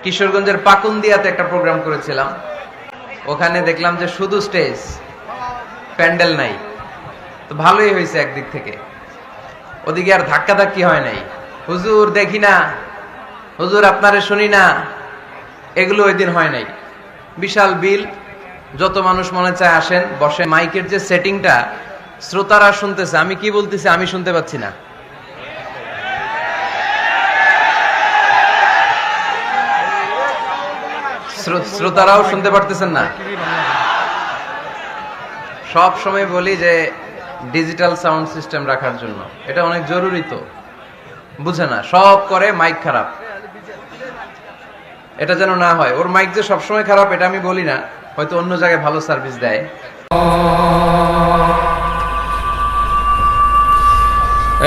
কিশোরগঞ্জের পাকুন্দিয়াতে একটা প্রোগ্রাম করেছিলাম। ওখানে দেখলাম যে শুধু স্টেজ, প্যান্ডেল নাই। তো ভালোই হয়েছে একদিক থেকে, ওদিকে আর ধাক্কাধাক্কি হয় নাই। হুজুর দেখি না, হুজুর আপনারে শুনি না, এগুলো ওই দিন হয় নাই। বিশাল বিল, যত মানুষ মনে চায় আসেন বসে। মাইকের যে সেটিংটা, শ্রোতারা শুনতেছে, আমি কি বলতেছি আমি শুনতে পাচ্ছি না। শ্রোতারাও শুনতে পারতেছেন না। সব সময় বলি যে ডিজিটাল সাউন্ড সিস্টেম রাখার জন্য, এটা অনেক জরুরি। তো বুঝে না, সব করে মাইক খারাপ, এটা যেন না হয়। ওর মাইক যে সবসময় খারাপ এটা আমি বলি না, হয়তো অন্য জায়গায় ভালো সার্ভিস দেয়।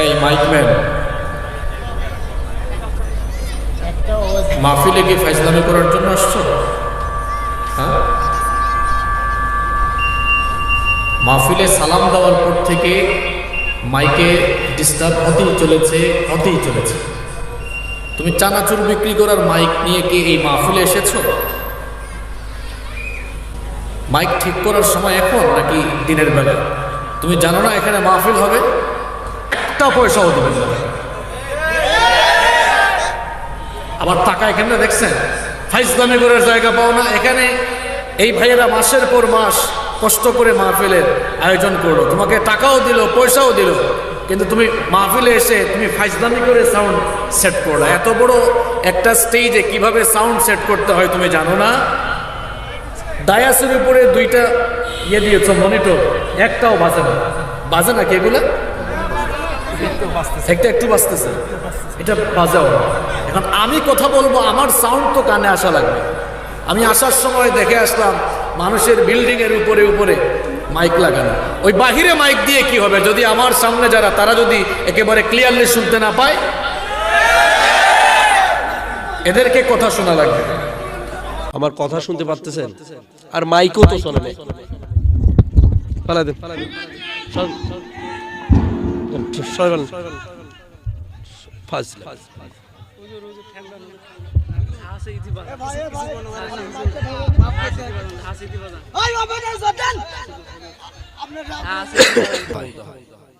এই মাইকম্যান, মাহফিলে কি ফাইজলামি করার জন্য আসছো? হ্যাঁ, মাহফিলে সালাম দেওয়ার পর থেকে মাইকে ডিস্টার্ব হতেই চলেছে। তুমি চানাচুর বিক্রি করার মাইক নিয়ে কি এই মাহফিলে এসেছো? মাইক ঠিক করার সময় এখন নাকি দিনের বেলা? তুমি জানো না এখানে মাহফিল হবে? একটা পয়সাও দেবে না। আবার টাকা এখানে দেখছেন, ফাইজলামি করার জায়গা পাও না। এখানে এই ভাইয়েরা মাসের পর মাস কষ্ট করে মাহফিলের আয়োজন করলো, তোমাকে টাকাও দিল, পয়সাও দিল, কিন্তু তুমি মাহফিলে এসে তুমি ফাইজলামি করে সাউন্ড সেট করলো। এত বড় একটা স্টেজে কিভাবে সাউন্ড সেট করতে হয় তুমি জানো না? ডায়াসের উপরে দুইটা দিয়েছ মনিটর, একটাও বাজে না কি? এগুলা একটু বাজতেছে, এটা বাজাও। এখন আমি কথা বলবো, আমার সাউন্ড তো কানে আসা লাগবে। আমি আসার সময় দেখে আসলাম মানুষের বিল্ডিং এর উপরে মাইক লাগানো। ওই বাহিরে মাইক দিয়ে কি হবে যদি আমার সামনে যারা, তারা যদি একেবারে ক্লিয়ারলি শুনতে না পায়? এদেরকে কথা শোনা লাগবে। আমার কথা শুনতে পারতেছেন? আর মাইকও তো শোনে না।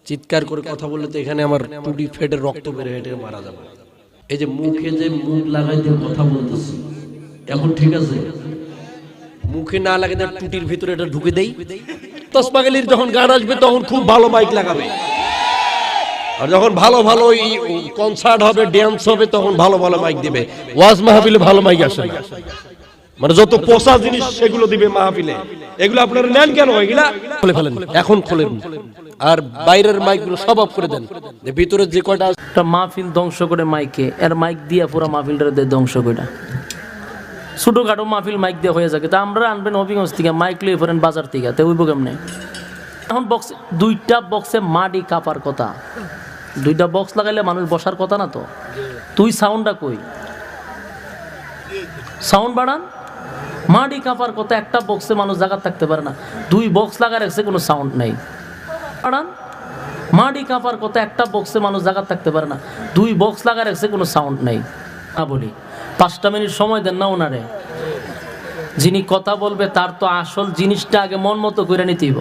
চিৎকার করে কথা বললে তো এখানে আমার টুটি ফেটে রক্ত বের হেঁটে মারা যাবে। এই যে মুখে যে মুখ লাগাই দিয়ে কথা বলতেছি এখন ঠিক আছে, মুখে না লাগে টুটির ভিতরে এটা ঢুকে দেই। তসপাগেলির যখন গান আসবে তখন খুব ভালো মাইক লাগাবে, আর যখন ভালো কনসার্ট হবে, ড্যান্স হবে, তখন ভালো মাইক দিবে। ওয়াজ মাহফিলে ভালো মাইক আসে না, মানে যত পোষা জিনিস সেগুলো দিবে মাহফিলে। এগুলো আপনারা নেন কেন? এগুলা খুলে ফেলেন, এখন খুলেন, আর বাইরের মাইকগুলো সব অফ করে দেন। ভিতরে যে কয়টা মাহফিল ধ্বংস করে মাইকে, এর মাইক দিয়া পুরো মাহফিলটা ধ্বংস করে। ছোটখাটো মাহফিল মাইক দিয়ে হয়ে যাবে। তা আমরা আনবেন হবিগঞ্জ থেকে, মাইক লিয়ে ফেরেন বাজার থেকে, তে ওই কেমনে? এখন বক্স, দুইটা বক্সে মাটি কাপার কথা। দুইটা বক্স লাগাইলে মানুষ বসার কথা না তো। তুই সাউন্ডটা কই? সাউন্ড বাড়ান। মাটি কাপার কথা, একটা বক্সে মানুষ জায়গা থাকতে পারে না। দুই বক্স লাগা রাখছে, কোনো সাউন্ড নেই। বাড়ান। মাটি কাপার কথা, একটা বক্সে মানুষ জায়গা থাকতে পারে না। দুই বক্স লাগা রাখছে, কোনো সাউন্ড নেই। না বলি 5টা মিনিট সময় দেন না ওনারে। যিনি কথা বলবে তার তো আসল জিনিসটা আগে মন মতো করে নিতেইব।